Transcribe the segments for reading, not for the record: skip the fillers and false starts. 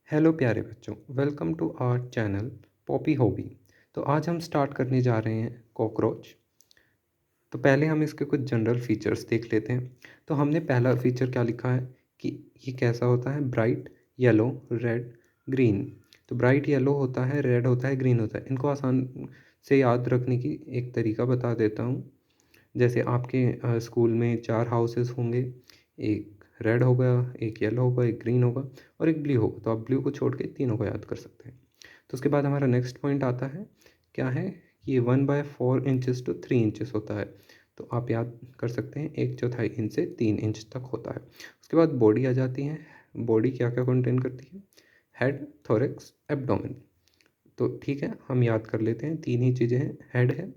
Hello प्यारे बच्चों, welcome to our channel Poppy Hobby. तो आज हम स्टार्ट करने जा रहे हैं कॉकरोच। तो पहले हम इसके कुछ जनरल फीचर्स देख लेते हैं। तो हमने पहला फीचर क्या लिखा है कि ये कैसा होता है, ब्राइट येलो, रेड, ग्रीन। तो ब्राइट येलो होता है, रेड होता है, ग्रीन होता है। इनको आसान से याद रखने की एक तरीका बता देता हूँ। जैसे आपके स्कूल में 4 हाउसेस होंगे, एक रेड होगा, एक येलो होगा, एक ग्रीन होगा और एक ब्लू होगा। तो आप ब्लू को छोड़ के तीनों को याद कर सकते हैं। तो उसके बाद हमारा नेक्स्ट पॉइंट आता है, क्या है, ये 1/4 इंचेस टू 3 इंचेस होता है। तो आप याद कर सकते हैं 1/4 इंच से 3 इंच तक होता है। उसके बाद बॉडी आ जाती है। बॉडी क्या क्या कंटेन करती है, हेड, थोरेक्स, एब्डोमेन। तो ठीक है, हम याद कर लेते हैं, तीन ही चीज़ें हैं, हेड है,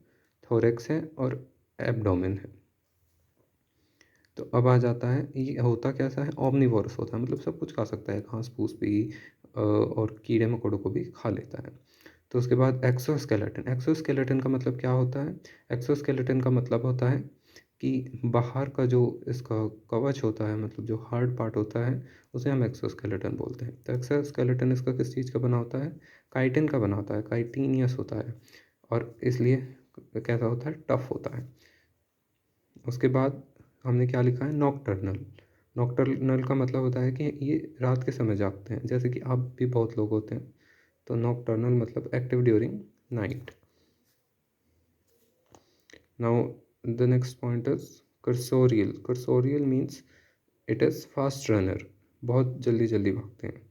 थोरेक्स है और एब्डोमेन है। तो अब आ जाता है, ये होता कैसा है, ओमनिवोरस होता है, मतलब सब कुछ खा सकता है, घास फूस भी और कीड़े मकोड़ों को भी खा लेता है। तो उसके बाद एक्सोस्केलेटन। एक्सोस्केलेटन का मतलब क्या होता है, एक्सोस्केलेटन का मतलब होता है कि बाहर का जो इसका कवच होता है, मतलब जो हार्ड पार्ट होता है, उसे हम एक्सोस्केलेटन बोलते हैं। तो एक्सोस्केलेटन इसका किस चीज़ का बना होता है, काइटिन का बना होता है, काइटिनियस होता है और इसलिए कैसा होता है, टफ होता है। उसके बाद हमने क्या लिखा है, नॉकटर्नल। नॉकटर्नल का मतलब होता है कि ये रात के समय जागते हैं, जैसे कि आप भी बहुत लोग होते हैं। तो नॉकटर्नल मतलब active during night. Now the next point is cursorial. Cursorial means it is fast runner, बहुत जल्दी जल्दी भागते हैं।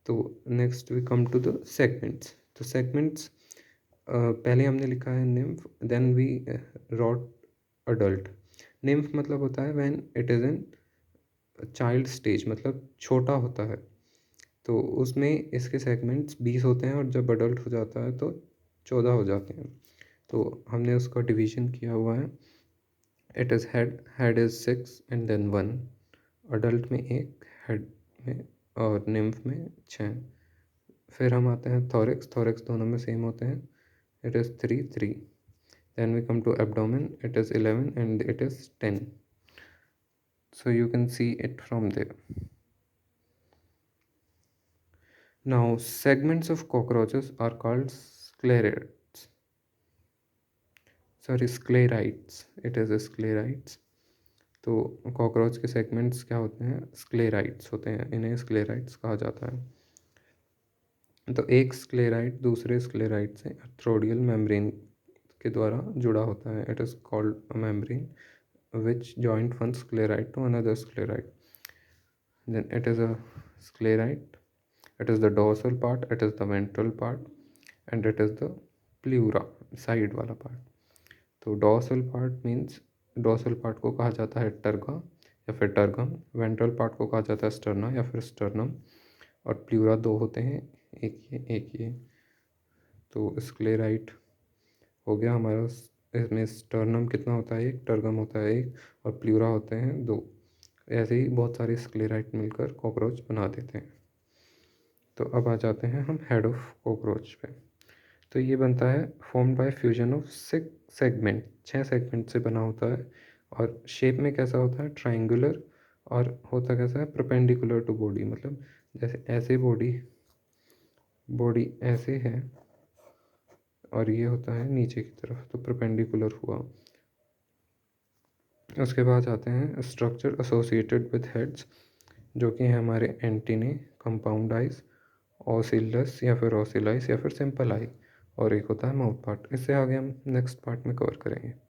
तो next we come to the segments. तो सेगमेंट्स पहले हमने लिखा है nymph, then we wrote adult. Nymph मतलब होता है when it is in child stage, मतलब छोटा होता है। तो उसमें इसके सेगमेंट्स 20 होते हैं और जब अडल्ट हो जाता है तो 14 हो जाते हैं। तो हमने उसका डिवीजन किया हुआ है, it is head, head is 6 and then 1, adult में एक, हेड में और निम्फ में 6। फिर हम आते हैं थोरेक्स। थोरेक्स दोनों में सेम होते हैं, it is 3 3। Then we come to abdomen, it is 11 and it is 10, so you can see it from there. Now segments of cockroaches are called sclerites, sorry, sclerites, it is sclerites। तो cockroach के segments क्या होते हैं, sclerites होते हैं, इन्हें sclerites कहा जाता है। तो एक स्क्लेराइट दूसरे स्क्लेराइट से आर्थ्रोडियल मेम्ब्रेन के द्वारा जुड़ा होता है, it is called a membrane which joint one sclerite to another sclerite. Then it is a sclerite, it is the dorsal part, it is the ventral part and it is the pleura, side वाला part। तो dorsal part means, dorsal part को कहा जाता है टर्गा या फिर tergum, ventral part को कहा जाता है स्टर्ना या फिर स्टर्नम और प्ल्यूरा दो होते हैं, एक ये एक ये। तो स्क्लेराइट हो गया हमारा, इसमें स्टर्नम कितना होता है, एक, टर्गम होता है एक और प्ल्यूरा होते हैं दो। ऐसे ही बहुत सारे स्क्लेराइट मिलकर कॉकरोच बना देते हैं। तो अब आ जाते हैं हम हेड ऑफ कॉकरोच पे। तो ये बनता है formed by fusion of 6 segment, 6 segment से बना होता है और शेप में कैसा होता है, ट्राइंगुलर, और होता कैसा है, परपेंडिकुलर टू बॉडी, मतलब जैसे ऐसे बॉडी, बॉडी ऐसे है और ये होता है नीचे की तरफ, तो परपेंडिकुलर हुआ। उसके बाद आते हैं स्ट्रक्चर एसोसिएटेड विद हेड्स, जो कि हैं हमारे एंटीने, कंपाउंड आइज, ओसिलस या फिर ओसिलाइस या फिर सिंपल आई, और एक होता है माउथ पार्ट। इससे आगे हम नेक्स्ट पार्ट में कवर करेंगे।